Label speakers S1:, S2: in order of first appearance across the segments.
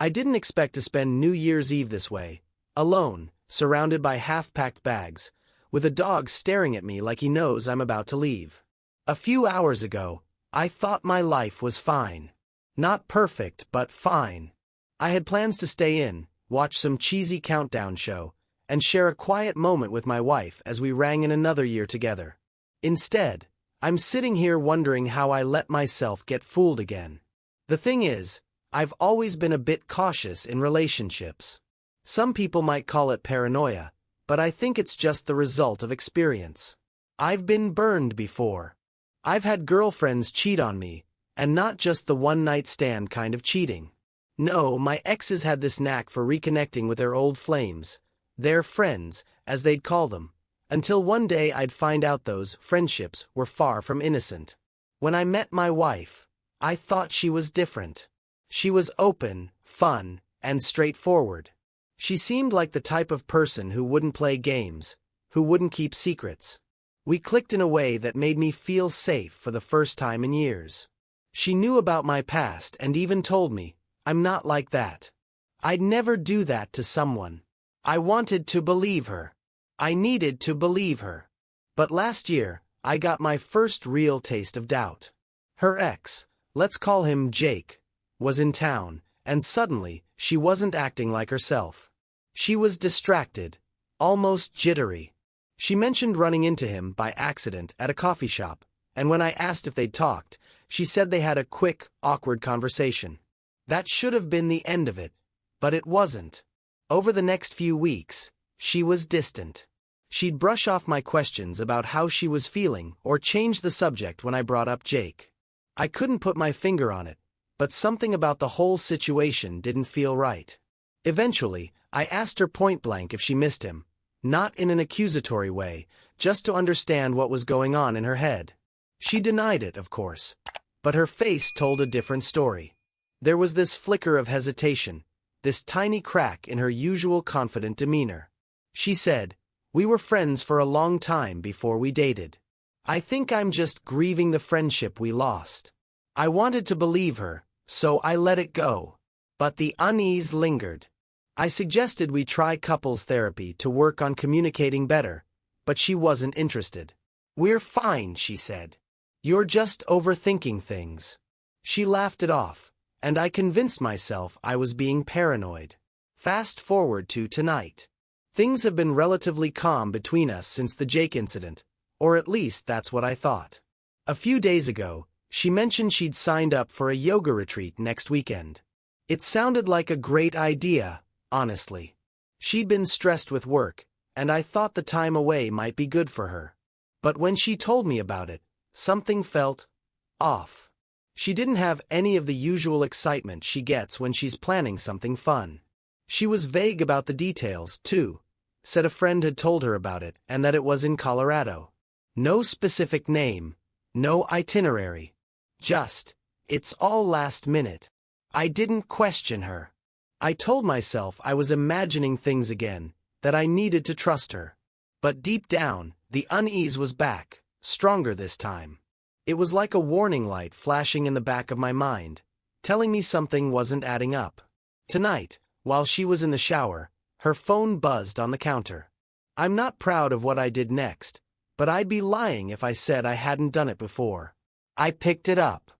S1: I didn't expect to spend New Year's Eve this way, alone, surrounded by half-packed bags, with a dog staring at me like he knows I'm about to leave. A few hours ago, I thought my life was fine. Not perfect, but fine. I had plans to stay in, watch some cheesy countdown show, and share a quiet moment with my wife as we rang in another year together. Instead, I'm sitting here wondering how I let myself get fooled again. The thing is, I've always been a bit cautious in relationships. Some people might call it paranoia, but I think it's just the result of experience. I've been burned before. I've had girlfriends cheat on me, and not just the one-night stand kind of cheating. No, my exes had this knack for reconnecting with their old flames, their friends, as they'd call them, until one day I'd find out those friendships were far from innocent. When I met my wife, I thought she was different. She was open, fun, and straightforward. She seemed like the type of person who wouldn't play games, who wouldn't keep secrets. We clicked in a way that made me feel safe for the first time in years. She knew about my past and even told me, "I'm not like that." I'd never do that to someone. I wanted to believe her. I needed to believe her. But last year, I got my first real taste of doubt. Her ex, let's call him Jake, was in town, and suddenly, she wasn't acting like herself. She was distracted, almost jittery. She mentioned running into him by accident at a coffee shop, and when I asked if they'd talked, she said they had a quick, awkward conversation. That should have been the end of it, but it wasn't. Over the next few weeks, she was distant. She'd brush off my questions about how she was feeling or change the subject when I brought up Jake. I couldn't put my finger on it, but something about the whole situation didn't feel right. Eventually, I asked her point-blank if she missed him, not in an accusatory way, just to understand what was going on in her head. She denied it, of course, but her face told a different story. There was this flicker of hesitation, this tiny crack in her usual confident demeanor. She said, "We were friends for a long time before we dated. I think I'm just grieving the friendship we lost." I wanted to believe her, so I let it go. But the unease lingered. I suggested we try couples therapy to work on communicating better, but she wasn't interested. "We're fine," she said. "You're just overthinking things." She laughed it off, and I convinced myself I was being paranoid. Fast forward to tonight. Things have been relatively calm between us since the Jake incident, or at least that's what I thought. A few days ago, she mentioned she'd signed up for a yoga retreat next weekend. It sounded like a great idea, honestly. She'd been stressed with work, and I thought the time away might be good for her. But when she told me about it, something felt off. She didn't have any of the usual excitement she gets when she's planning something fun. She was vague about the details, too. Said a friend had told her about it and that it was in Colorado. No specific name, no itinerary. Just, it's all last minute. I didn't question her. I told myself I was imagining things again, that I needed to trust her. But deep down, the unease was back, stronger this time. It was like a warning light flashing in the back of my mind, telling me something wasn't adding up. Tonight, while she was in the shower, her phone buzzed on the counter. I'm not proud of what I did next, but I'd be lying if I said I hadn't done it before. I picked it up.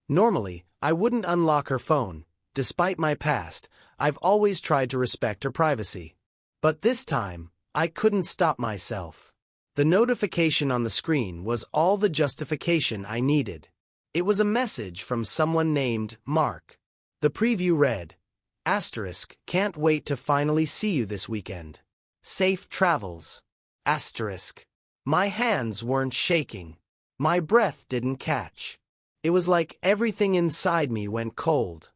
S1: Normally, I wouldn't unlock her phone. Despite my past, I've always tried to respect her privacy. But this time, I couldn't stop myself. The notification on the screen was all the justification I needed. It was a message from someone named Mark. The preview read, *, can't wait to finally see you this weekend. Safe travels. *. My hands weren't shaking. My breath didn't catch. It was like everything inside me went cold.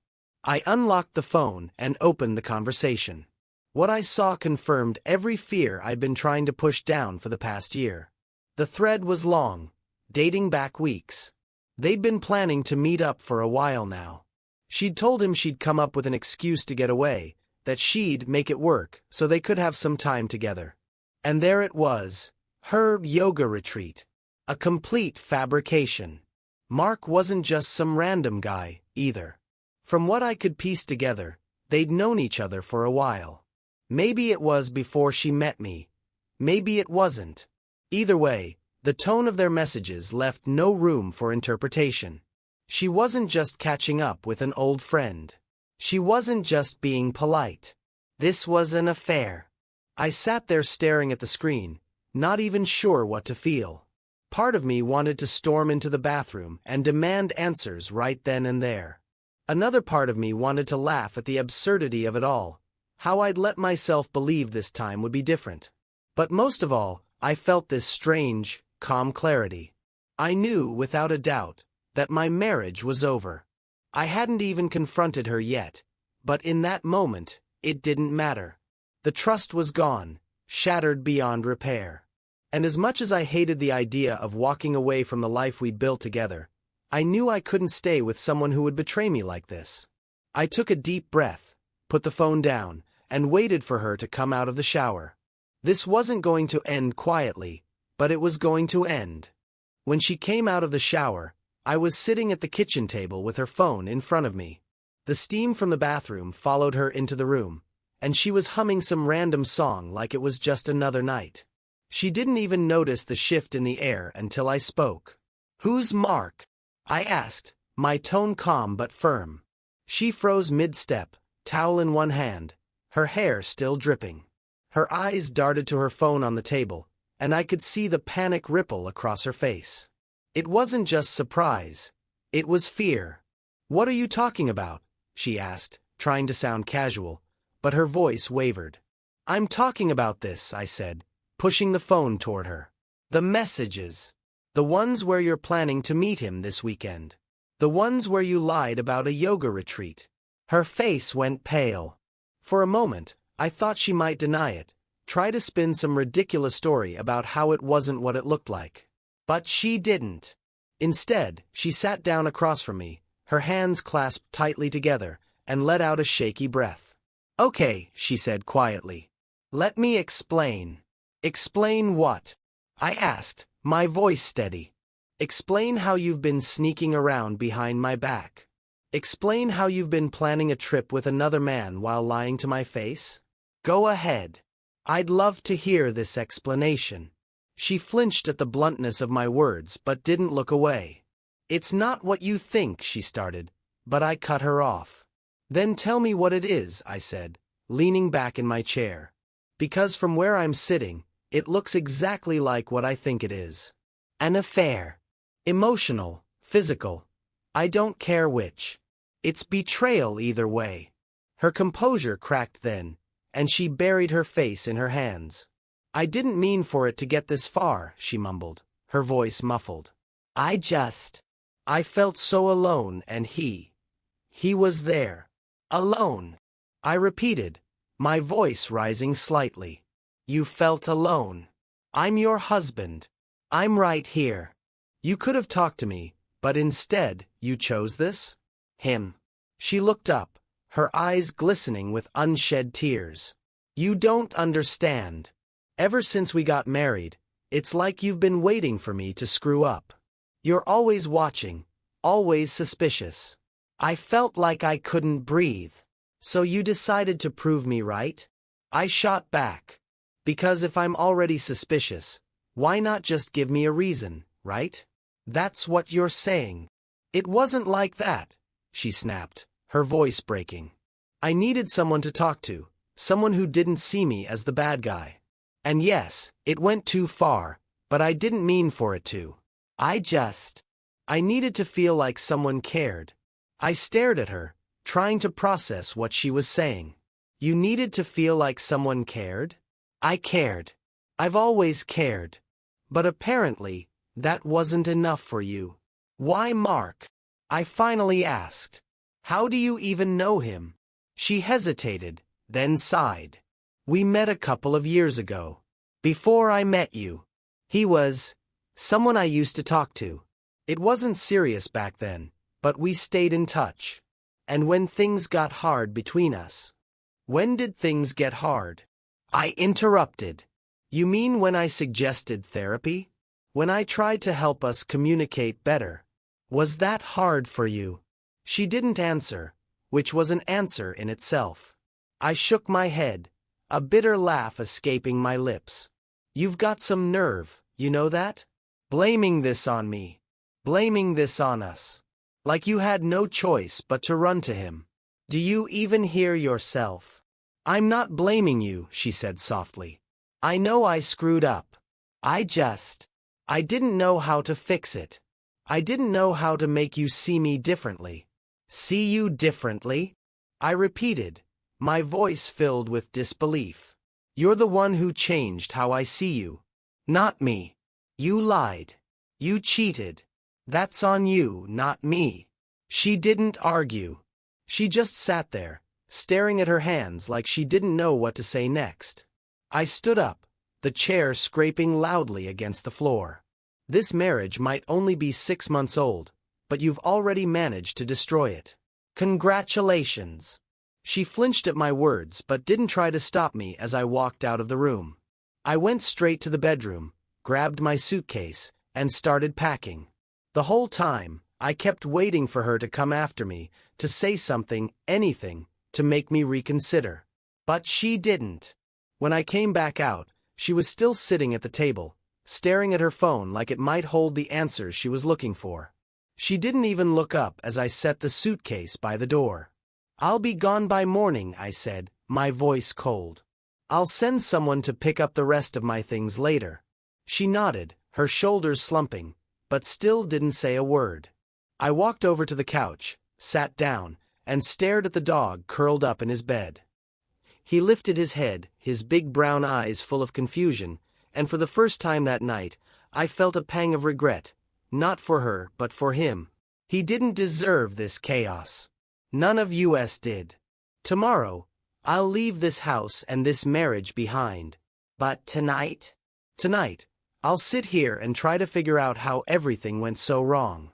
S1: I unlocked the phone and opened the conversation. What I saw confirmed every fear I'd been trying to push down for the past year. The thread was long, dating back weeks. They'd been planning to meet up for a while now. She'd told him she'd come up with an excuse to get away, that she'd make it work so they could have some time together. And there it was, her yoga retreat. A complete fabrication. Mark wasn't just some random guy, either. From what I could piece together, They'd known each other for a while. Maybe it was before she met me. Maybe it wasn't. Either way, the tone of their messages left no room for interpretation. She wasn't just catching up with an old friend. She wasn't just being polite. This was an affair. I sat there staring at the screen, not even sure what to feel. Part of me wanted to storm into the bathroom and demand answers right then and there. Another part of me wanted to laugh at the absurdity of it all, how I'd let myself believe this time would be different. But most of all, I felt this strange, calm clarity. I knew, without a doubt, that my marriage was over. I hadn't even confronted her yet, but in that moment, it didn't matter. The trust was gone, shattered beyond repair. And as much as I hated the idea of walking away from the life we'd built together, I knew I couldn't stay with someone who would betray me like this. I took a deep breath, put the phone down, and waited for her to come out of the shower. This wasn't going to end quietly, but it was going to end. When she came out of the shower, I was sitting at the kitchen table with her phone in front of me. The steam from the bathroom followed her into the room, and she was humming some random song like it was just another night. She didn't even notice the shift in the air until I spoke. "Who's Mark?" I asked, my tone calm but firm. She froze mid-step, towel in one hand, her hair still dripping. Her eyes darted to her phone on the table, and I could see the panic ripple across her face. It wasn't just surprise. It was fear. "What are you talking about?" she asked, trying to sound casual, but her voice wavered. "I'm talking about this," I said, pushing the phone toward her. "The messages. The ones where you're planning to meet him this weekend. The ones where you lied about a yoga retreat." Her face went pale. For a moment, I thought she might deny it, try to spin some ridiculous story about how it wasn't what it looked like. But she didn't. Instead, she sat down across from me, her hands clasped tightly together, and let out a shaky breath. "Okay," she said quietly. "Let me explain." "Explain what?" I asked, my voice steady. "Explain how you've been sneaking around behind my back. Explain how you've been planning a trip with another man while lying to my face. Go ahead. I'd love to hear this explanation." She flinched at the bluntness of my words but didn't look away. "It's not what you think," she started, but I cut her off. "Then tell me what it is," I said, leaning back in my chair. "Because from where I'm sitting, it looks exactly like what I think it is. An affair. Emotional, physical. I don't care which. It's betrayal either way." Her composure cracked then, and she buried her face in her hands. "I didn't mean for it to get this far," she mumbled, her voice muffled. I felt so alone, and he was there. Alone." I repeated, my voice rising slightly. "You felt alone. I'm your husband. I'm right here. You could have talked to me, but instead, you chose this? Him." She looked up, her eyes glistening with unshed tears. "You don't understand. Ever since we got married, it's like you've been waiting for me to screw up. You're always watching, always suspicious. I felt like I couldn't breathe. So you decided to prove me right?" I shot back. "Because if I'm already suspicious, why not just give me a reason, right? That's what you're saying." "It wasn't like that," she snapped, her voice breaking. "I needed someone to talk to, someone who didn't see me as the bad guy. And yes, it went too far, but I didn't mean for it to. I needed to feel like someone cared." I stared at her, trying to process what she was saying. "You needed to feel like someone cared?" "I cared. I've always cared. But apparently, that wasn't enough for you." "Why Mark?" I finally asked. "How do you even know him?" She hesitated, then sighed. "We met a couple of years ago. Before I met you. He was someone I used to talk to. It wasn't serious back then, but we stayed in touch. And when things got hard between us." "When did things get hard?" I interrupted. "You mean when I suggested therapy? When I tried to help us communicate better? Was that hard for you?" She didn't answer, which was an answer in itself. I shook my head, a bitter laugh escaping my lips. You've got some nerve, you know that? Blaming this on me. Blaming this on us. Like you had no choice but to run to him. Do you even hear yourself? I'm not blaming you, she said softly. I know I screwed up. I didn't know how to fix it. I didn't know how to make you see me differently. See you differently? I repeated, my voice filled with disbelief. You're the one who changed how I see you. Not me. You lied. You cheated. That's on you, not me. She didn't argue. She just sat there, staring at her hands like she didn't know what to say next. I stood up, the chair scraping loudly against the floor. This marriage might only be 6 months old, but you've already managed to destroy it. Congratulations. She flinched at my words but didn't try to stop me as I walked out of the room. I went straight to the bedroom, grabbed my suitcase, and started packing. The whole time, I kept waiting for her to come after me, to say something, anything, to make me reconsider. But she didn't. When I came back out, she was still sitting at the table, staring at her phone like it might hold the answers she was looking for. She didn't even look up as I set the suitcase by the door. I'll be gone by morning, I said, my voice cold. I'll send someone to pick up the rest of my things later. She nodded, her shoulders slumping, but still didn't say a word. I walked over to the couch, sat down, and stared at the dog curled up in his bed. He lifted his head, his big brown eyes full of confusion, and for the first time that night, I felt a pang of regret, not for her but for him. He didn't deserve this chaos. None of us did. Tomorrow, I'll leave this house and this marriage behind. But tonight, I'll sit here and try to figure out how everything went so wrong.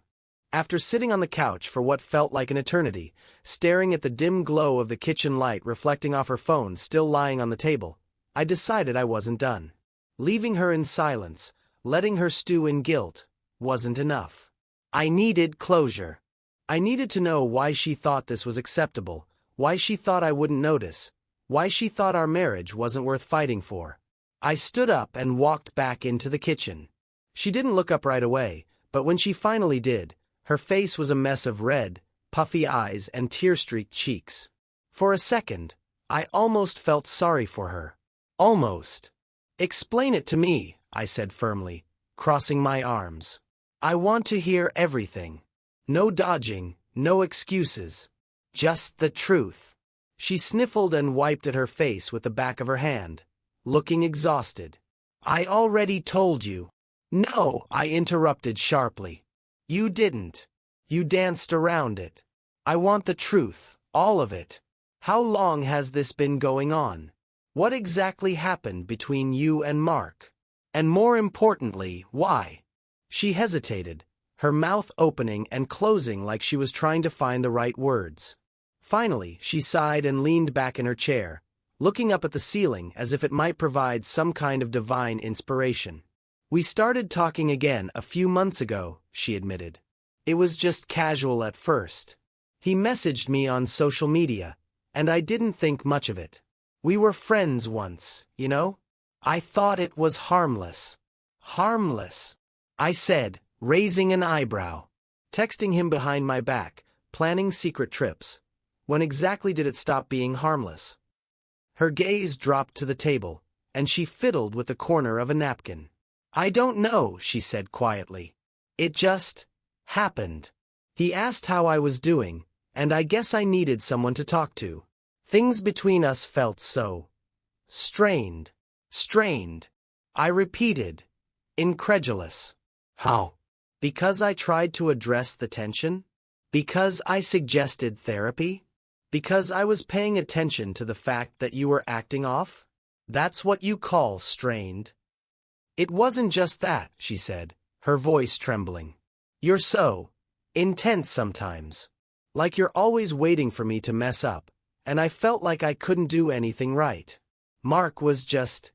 S1: After sitting on the couch for what felt like an eternity, staring at the dim glow of the kitchen light reflecting off her phone still lying on the table, I decided I wasn't done. Leaving her in silence, letting her stew in guilt, wasn't enough. I needed closure. I needed to know why she thought this was acceptable, why she thought I wouldn't notice, why she thought our marriage wasn't worth fighting for. I stood up and walked back into the kitchen. She didn't look up right away, but when she finally did, her face was a mess of red, puffy eyes and tear-streaked cheeks. For a second, I almost felt sorry for her. Almost. Explain it to me, I said firmly, crossing my arms. I want to hear everything. No dodging, no excuses. Just the truth. She sniffled and wiped at her face with the back of her hand, looking exhausted. I already told you. No, I interrupted sharply. You didn't. You danced around it. I want the truth, all of it. How long has this been going on? What exactly happened between you and Mark? And more importantly, why? She hesitated, her mouth opening and closing like she was trying to find the right words. Finally, she sighed and leaned back in her chair, looking up at the ceiling as if it might provide some kind of divine inspiration. We started talking again a few months ago, she admitted. It was just casual at first. He messaged me on social media, and I didn't think much of it. We were friends once, you know? I thought it was harmless. Harmless, I said, raising an eyebrow. Texting him behind my back, planning secret trips. When exactly did it stop being harmless? Her gaze dropped to the table, and she fiddled with the corner of a napkin. I don't know, she said quietly. It just happened. He asked how I was doing, and I guess I needed someone to talk to. Things between us felt so strained. Strained. I repeated, incredulous. How? Because I tried to address the tension? Because I suggested therapy? Because I was paying attention to the fact that you were acting off? That's what you call strained. It wasn't just that, she said, her voice trembling. You're so intense sometimes. Like you're always waiting for me to mess up, and I felt like I couldn't do anything right. Mark was just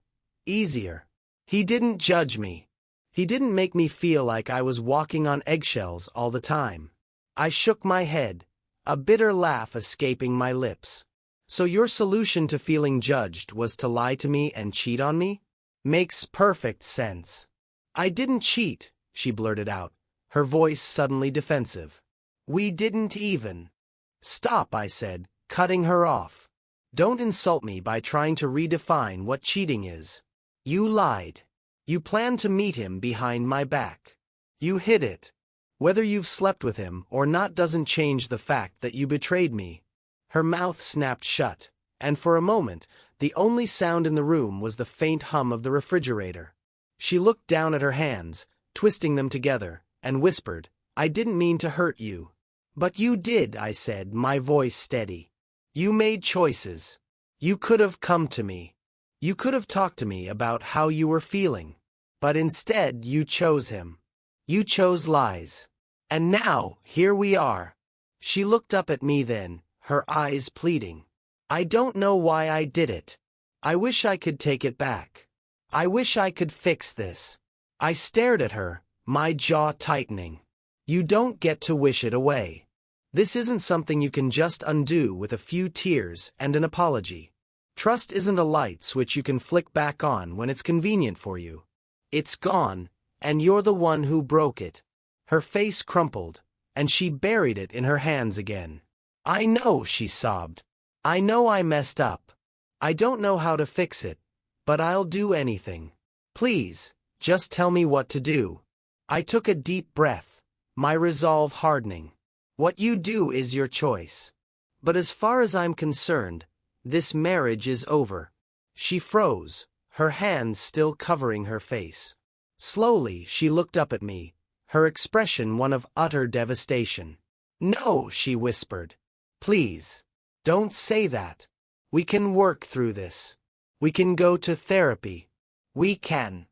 S1: easier. He didn't judge me. He didn't make me feel like I was walking on eggshells all the time. I shook my head, a bitter laugh escaping my lips. So your solution to feeling judged was to lie to me and cheat on me? Makes perfect sense. I didn't cheat, she blurted out, her voice suddenly defensive. We didn't even. Stop, I said, cutting her off. Don't insult me by trying to redefine what cheating is. You lied. You planned to meet him behind my back. You hid it. Whether you've slept with him or not doesn't change the fact that you betrayed me. Her mouth snapped shut, and for a moment, the only sound in the room was the faint hum of the refrigerator. She looked down at her hands, twisting them together, and whispered, I didn't mean to hurt you. But you did, I said, my voice steady. You made choices. You could have come to me. You could have talked to me about how you were feeling. But instead, you chose him. You chose lies. And now, here we are. She looked up at me then, her eyes pleading. I don't know why I did it. I wish I could take it back. I wish I could fix this. I stared at her, my jaw tightening. You don't get to wish it away. This isn't something you can just undo with a few tears and an apology. Trust isn't a light switch you can flick back on when it's convenient for you. It's gone, and you're the one who broke it. Her face crumpled, and she buried it in her hands again. I know, she sobbed. I know I messed up. I don't know how to fix it, but I'll do anything. Please, just tell me what to do. I took a deep breath, my resolve hardening. What you do is your choice. But as far as I'm concerned, this marriage is over. She froze, her hands still covering her face. Slowly, she looked up at me, her expression one of utter devastation. No, she whispered. Please, don't say that. We can work through this. We can go to therapy. We can.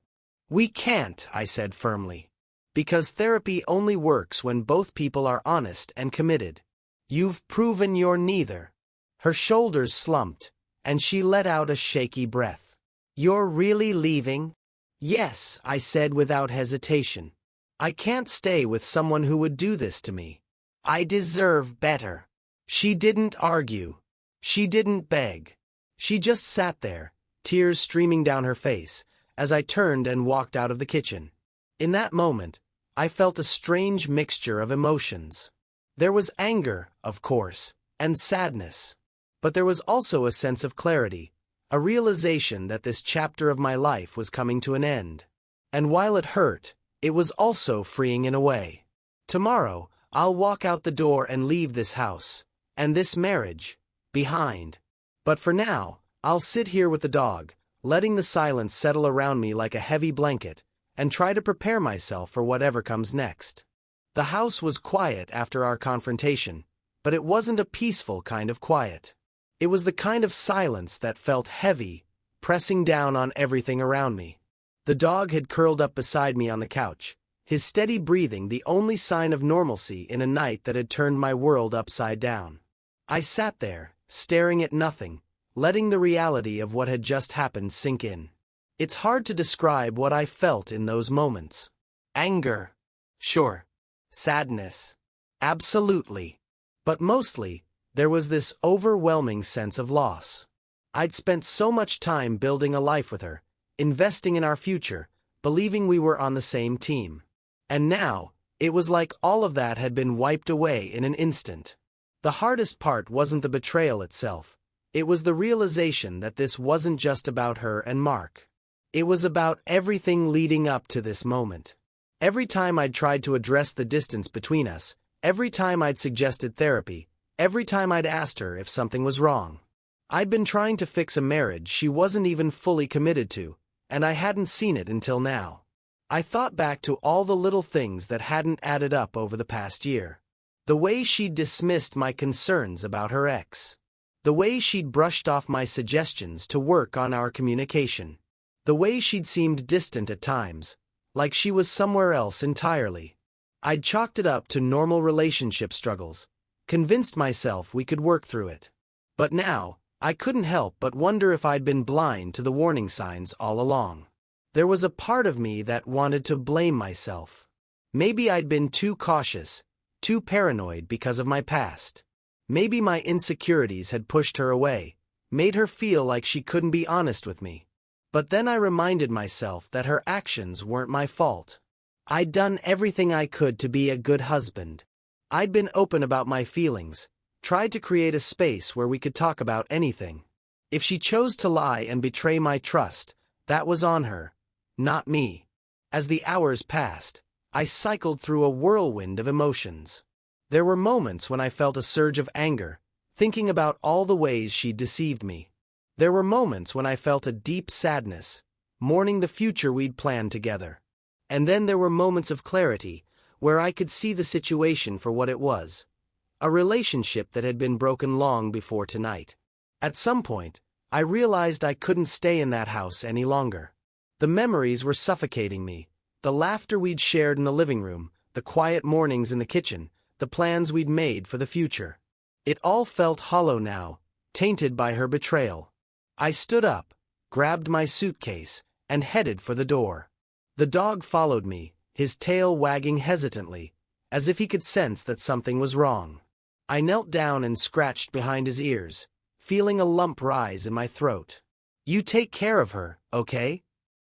S1: We can't, I said firmly. Because therapy only works when both people are honest and committed. You've proven you're neither. Her shoulders slumped, and she let out a shaky breath. You're really leaving? Yes, I said without hesitation. I can't stay with someone who would do this to me. I deserve better. She didn't argue. She didn't beg. She just sat there, tears streaming down her face, as I turned and walked out of the kitchen. In that moment, I felt a strange mixture of emotions. There was anger, of course, and sadness. But there was also a sense of clarity, a realization that this chapter of my life was coming to an end. And while it hurt, it was also freeing in a way. Tomorrow, I'll walk out the door and leave this house, and this marriage, behind. But for now, I'll sit here with the dog, letting the silence settle around me like a heavy blanket, and try to prepare myself for whatever comes next. The house was quiet after our confrontation, but it wasn't a peaceful kind of quiet. It was the kind of silence that felt heavy, pressing down on everything around me. The dog had curled up beside me on the couch, his steady breathing the only sign of normalcy in a night that had turned my world upside down. I sat there, staring at nothing, letting the reality of what had just happened sink in. It's hard to describe what I felt in those moments. Anger. Sure. Sadness. Absolutely. But mostly, there was this overwhelming sense of loss. I'd spent so much time building a life with her, investing in our future, believing we were on the same team. And now, it was like all of that had been wiped away in an instant. The hardest part wasn't the betrayal itself. It was the realization that this wasn't just about her and Mark. It was about everything leading up to this moment. Every time I'd tried to address the distance between us, every time I'd suggested therapy, every time I'd asked her if something was wrong. I'd been trying to fix a marriage she wasn't even fully committed to, and I hadn't seen it until now. I thought back to all the little things that hadn't added up over the past year. The way she'd dismissed my concerns about her ex. The way she'd brushed off my suggestions to work on our communication. The way she'd seemed distant at times, like she was somewhere else entirely. I'd chalked it up to normal relationship struggles, convinced myself we could work through it. But now, I couldn't help but wonder if I'd been blind to the warning signs all along. There was a part of me that wanted to blame myself. Maybe I'd been too cautious, too paranoid because of my past. Maybe my insecurities had pushed her away, made her feel like she couldn't be honest with me. But then I reminded myself that her actions weren't my fault. I'd done everything I could to be a good husband. I'd been open about my feelings, tried to create a space where we could talk about anything. If she chose to lie and betray my trust, that was on her, not me. As the hours passed, I cycled through a whirlwind of emotions. There were moments when I felt a surge of anger, thinking about all the ways she'd deceived me. There were moments when I felt a deep sadness, mourning the future we'd planned together. And then there were moments of clarity, where I could see the situation for what it was. A relationship that had been broken long before tonight. At some point, I realized I couldn't stay in that house any longer. The memories were suffocating me. The laughter we'd shared in the living room, the quiet mornings in the kitchen, the plans we'd made for the future. It all felt hollow now, tainted by her betrayal. I stood up, grabbed my suitcase, and headed for the door. The dog followed me, his tail wagging hesitantly, as if he could sense that something was wrong. I knelt down and scratched behind his ears, feeling a lump rise in my throat. "You take care of her, okay?"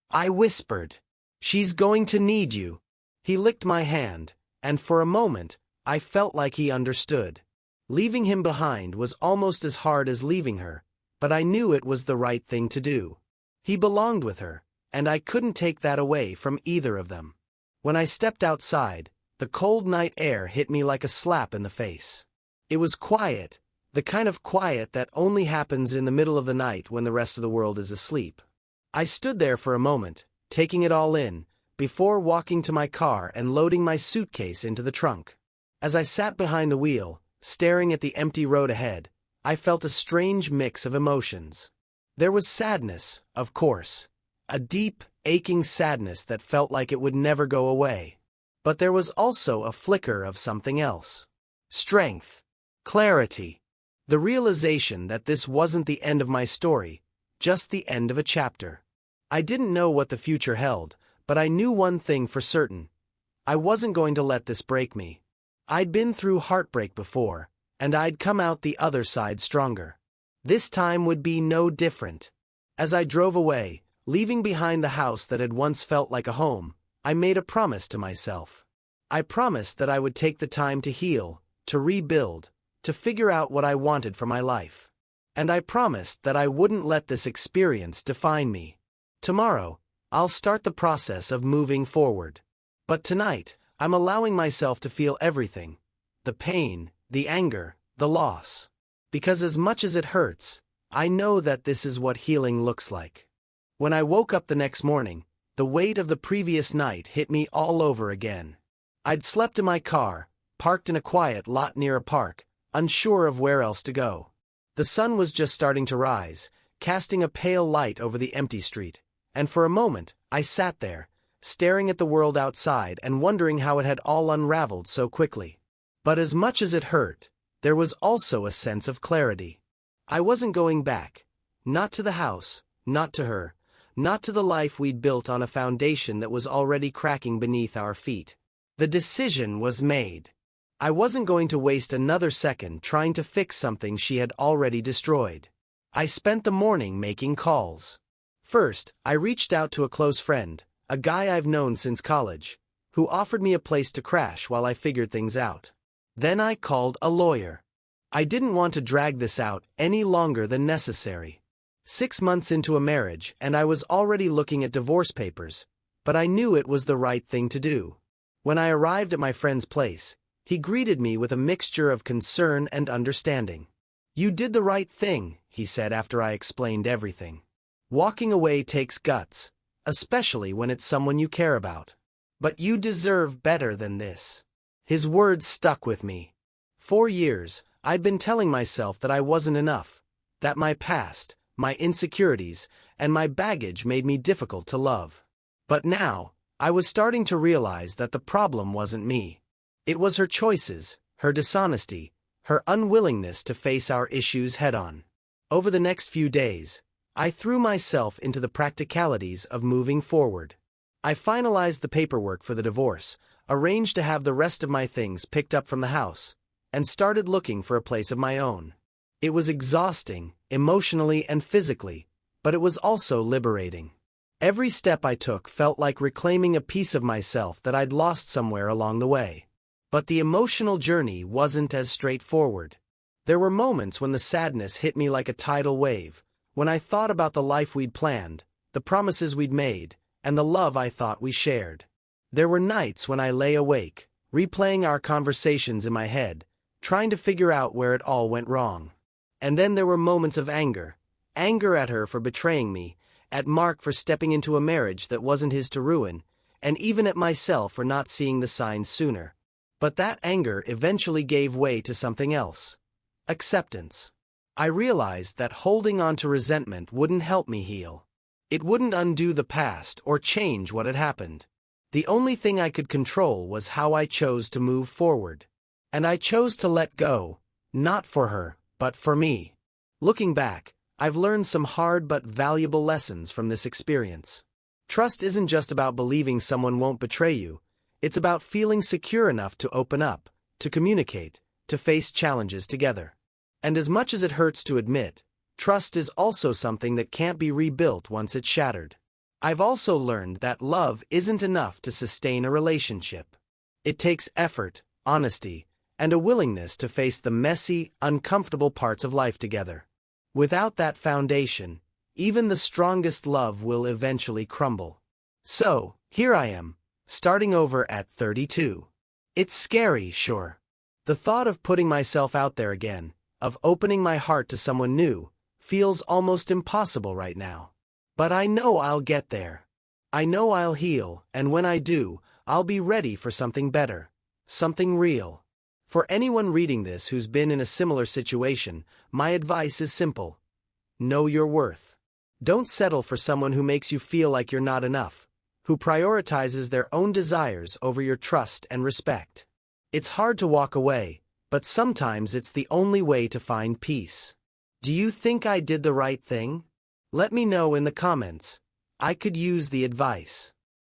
S1: I whispered. "She's going to need you." He licked my hand, and for a moment, I felt like he understood. Leaving him behind was almost as hard as leaving her, but I knew it was the right thing to do. He belonged with her, and I couldn't take that away from either of them. When I stepped outside, the cold night air hit me like a slap in the face. It was quiet, the kind of quiet that only happens in the middle of the night when the rest of the world is asleep. I stood there for a moment, taking it all in, before walking to my car and loading my suitcase into the trunk. As I sat behind the wheel, staring at the empty road ahead, I felt a strange mix of emotions. There was sadness, of course. A deep, aching sadness that felt like it would never go away. But there was also a flicker of something else. Strength. Clarity. The realization that this wasn't the end of my story, just the end of a chapter. I didn't know what the future held, but I knew one thing for certain. I wasn't going to let this break me. I'd been through heartbreak before, and I'd come out the other side stronger. This time would be no different. As I drove away, leaving behind the house that had once felt like a home, I made a promise to myself. I promised that I would take the time to heal, to rebuild, to figure out what I wanted for my life. And I promised that I wouldn't let this experience define me. Tomorrow, I'll start the process of moving forward. But tonight, I'm allowing myself to feel everything. The pain, the anger, the loss. Because as much as it hurts, I know that this is what healing looks like. When I woke up the next morning, the weight of the previous night hit me all over again. I'd slept in my car, parked in a quiet lot near a park, unsure of where else to go. The sun was just starting to rise, casting a pale light over the empty street, and for a moment, I sat there, staring at the world outside and wondering how it had all unraveled so quickly. But as much as it hurt, there was also a sense of clarity. I wasn't going back. Not to the house, not to her, not to the life we'd built on a foundation that was already cracking beneath our feet. The decision was made. I wasn't going to waste another second trying to fix something she had already destroyed. I spent the morning making calls. First, I reached out to a close friend, a guy I've known since college, who offered me a place to crash while I figured things out. Then I called a lawyer. I didn't want to drag this out any longer than necessary. 6 months into a marriage and I was already looking at divorce papers, but I knew it was the right thing to do. When I arrived at my friend's place, he greeted me with a mixture of concern and understanding. "You did the right thing," he said after I explained everything. "Walking away takes guts, especially when it's someone you care about. But you deserve better than this." His words stuck with me. 4 years, I'd been telling myself that I wasn't enough, that my past, my insecurities, and my baggage made me difficult to love. But now, I was starting to realize that the problem wasn't me. It was her choices, her dishonesty, her unwillingness to face our issues head-on. Over the next few days, I threw myself into the practicalities of moving forward. I finalized the paperwork for the divorce, arranged to have the rest of my things picked up from the house, and started looking for a place of my own. It was exhausting, emotionally and physically, but it was also liberating. Every step I took felt like reclaiming a piece of myself that I'd lost somewhere along the way. But the emotional journey wasn't as straightforward. There were moments when the sadness hit me like a tidal wave, when I thought about the life we'd planned, the promises we'd made, and the love I thought we shared. There were nights when I lay awake, replaying our conversations in my head, trying to figure out where it all went wrong. And then there were moments of anger at her for betraying me, at Mark for stepping into a marriage that wasn't his to ruin, and even at myself for not seeing the signs sooner. But that anger eventually gave way to something else. Acceptance. I realized that holding on to resentment wouldn't help me heal. It wouldn't undo the past or change what had happened. The only thing I could control was how I chose to move forward. And I chose to let go, not for her, but for me. Looking back, I've learned some hard but valuable lessons from this experience. Trust isn't just about believing someone won't betray you. It's about feeling secure enough to open up, to communicate, to face challenges together. And as much as it hurts to admit, trust is also something that can't be rebuilt once it's shattered. I've also learned that love isn't enough to sustain a relationship. It takes effort, honesty, and a willingness to face the messy, uncomfortable parts of life together. Without that foundation, even the strongest love will eventually crumble. So, here I am, starting over at 32. It's scary, sure. The thought of putting myself out there again, of opening my heart to someone new, feels almost impossible right now. But I know I'll get there. I know I'll heal, and when I do, I'll be ready for something better, something real. For anyone reading this who's been in a similar situation, my advice is simple. Know your worth. Don't settle for someone who makes you feel like you're not enough, who prioritizes their own desires over your trust and respect. It's hard to walk away, but sometimes it's the only way to find peace. Do you think I did the right thing? Let me know in the comments. I could use the advice.